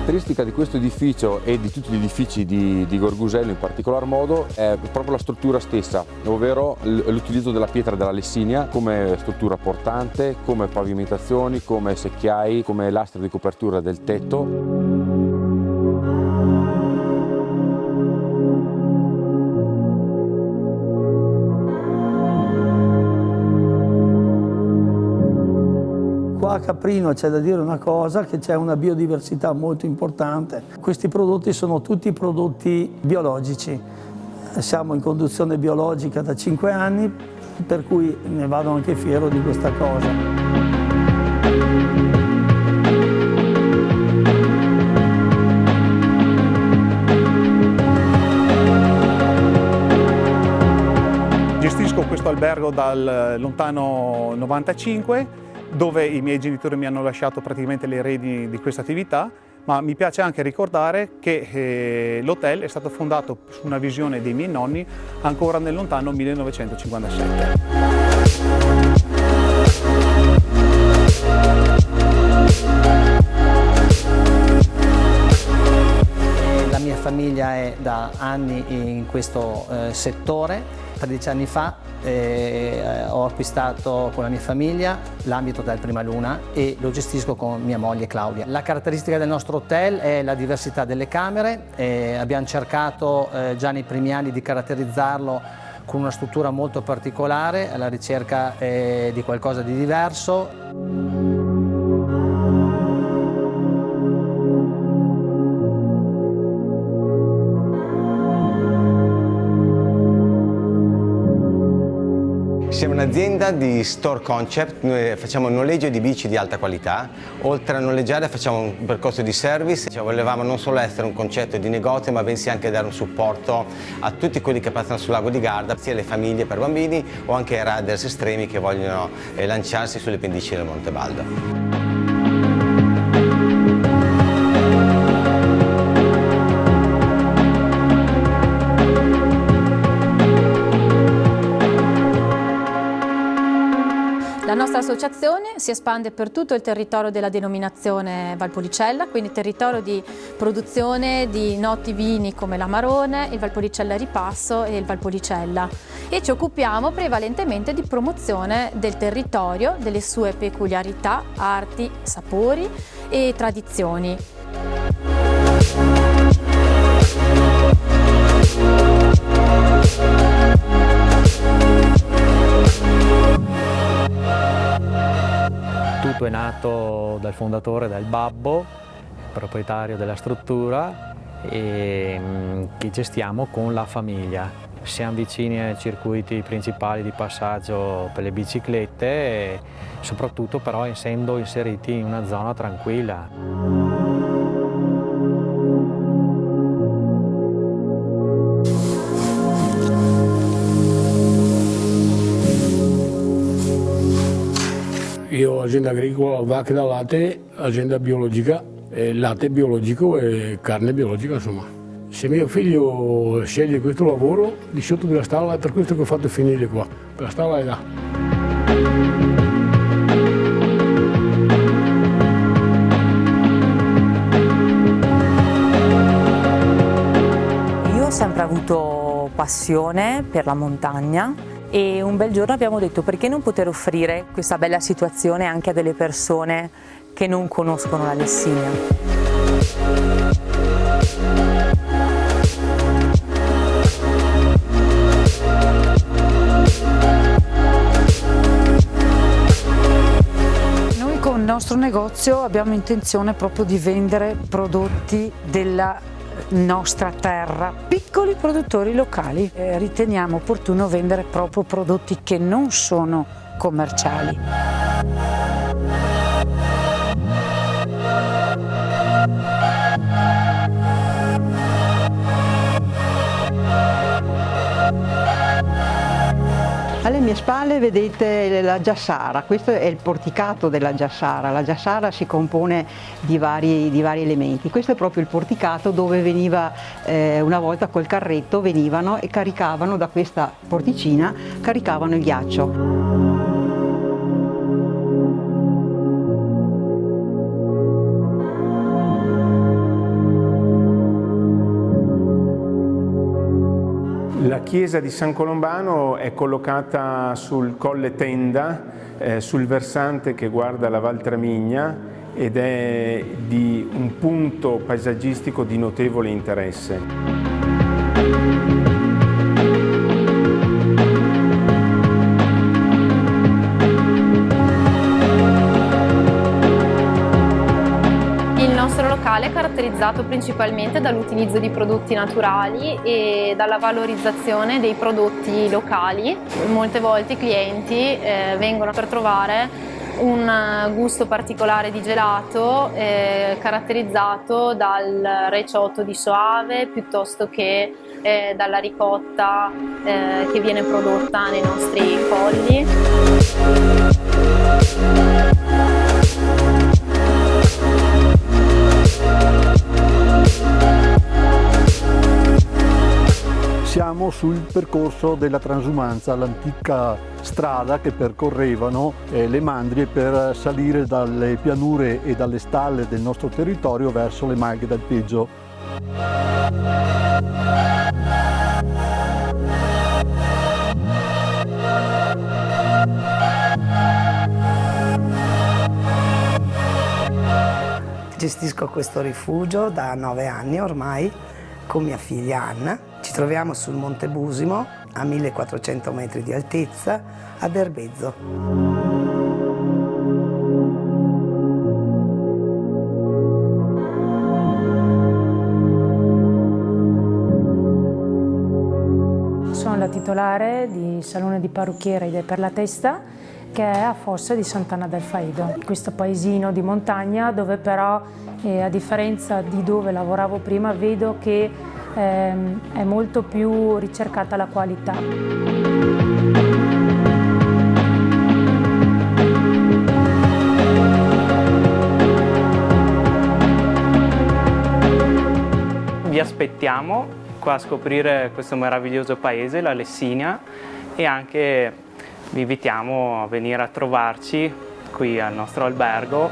caratteristica di questo edificio e di tutti gli edifici di Gorgusello in particolar modo è proprio la struttura stessa, ovvero l'utilizzo della pietra della Lessinia come struttura portante, come pavimentazioni, come secchiai, come lastre di copertura del tetto. Qua a Caprino c'è da dire una cosa, che c'è una biodiversità molto importante. Questi prodotti sono tutti prodotti biologici. Siamo in conduzione biologica da 5 anni, per cui ne vado anche fiero di questa cosa. Gestisco questo albergo dal lontano 95, dove i miei genitori mi hanno lasciato praticamente le redini di questa attività, ma mi piace anche ricordare che l'hotel è stato fondato su una visione dei miei nonni ancora nel lontano 1957. La mia famiglia è da anni in questo settore. 13 anni fa ho acquistato con la mia famiglia l'ambito del Prima Luna e lo gestisco con mia moglie Claudia. La caratteristica del nostro hotel è la diversità delle camere. Abbiamo cercato già nei primi anni di caratterizzarlo con una struttura molto particolare, alla ricerca di qualcosa di diverso. Siamo un'azienda di store concept, noi facciamo noleggio di bici di alta qualità, oltre a noleggiare facciamo un percorso di service, volevamo non solo essere un concetto di negozio ma bensì anche dare un supporto a tutti quelli che passano sul lago di Garda, sia le famiglie per bambini o anche ai riders estremi che vogliono lanciarsi sulle pendici del Monte Baldo. La nostra associazione si espande per tutto il territorio della denominazione Valpolicella, quindi territorio di produzione di noti vini come l'Amarone, il Valpolicella Ripasso e il Valpolicella, e ci occupiamo prevalentemente di promozione del territorio, delle sue peculiarità, arti, sapori e tradizioni. Tutto è nato dal fondatore, dal babbo, proprietario della struttura, e che gestiamo con la famiglia. Siamo vicini ai circuiti principali di passaggio per le biciclette e soprattutto però essendo inseriti in una zona tranquilla. Io ho azienda agricola, vacche da latte, azienda biologica, latte biologico e carne biologica, insomma. Se mio figlio sceglie questo lavoro di sotto della stalla è per questo che ho fatto finire qua, la stalla è là. Io ho sempre avuto passione per la montagna e un bel giorno abbiamo detto perché non poter offrire questa bella situazione anche a delle persone che non conoscono la Lessinia. Noi con il nostro negozio abbiamo intenzione proprio di vendere prodotti della nostra terra, piccoli produttori locali. Riteniamo opportuno vendere proprio prodotti che non sono commerciali. Alle mie spalle vedete la giassara, questo è il porticato della giassara. La giassara si compone di vari elementi, questo è proprio il porticato dove veniva una volta col carretto venivano e caricavano da questa porticina, caricavano il ghiaccio. chiesa di San Colombano è collocata sul Colle Tenda, sul versante che guarda la Val Tramigna, ed è di un punto paesaggistico di notevole interesse. È caratterizzato principalmente dall'utilizzo di prodotti naturali e dalla valorizzazione dei prodotti locali. Molte volte i clienti vengono per trovare un gusto particolare di gelato caratterizzato dal reciotto di Soave piuttosto che dalla ricotta che viene prodotta nei nostri colli. Siamo sul percorso della transumanza, l'antica strada che percorrevano le mandrie per salire dalle pianure e dalle stalle del nostro territorio verso le Maghe d'Alpeggio. Gestisco questo rifugio da 9 anni ormai con mia figlia Anna. Ci troviamo sul Monte Busimo, a 1400 metri di altezza, ad Erbezzo. Sono la titolare di Salone di Parrucchiere Idee per la Testa, che è a Fossa di Sant'Anna del Faido. Questo paesino di montagna dove però, a differenza di dove lavoravo prima, vedo che è molto più ricercata la qualità. Vi aspettiamo qua a scoprire questo meraviglioso paese, la Lessinia, e anche vi invitiamo a venire a trovarci qui al nostro albergo,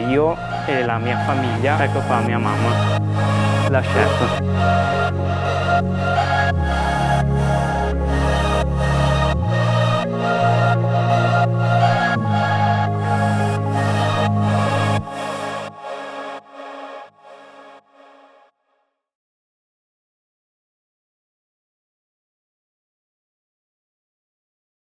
io e la mia famiglia. Ecco qua mia mamma, la chef.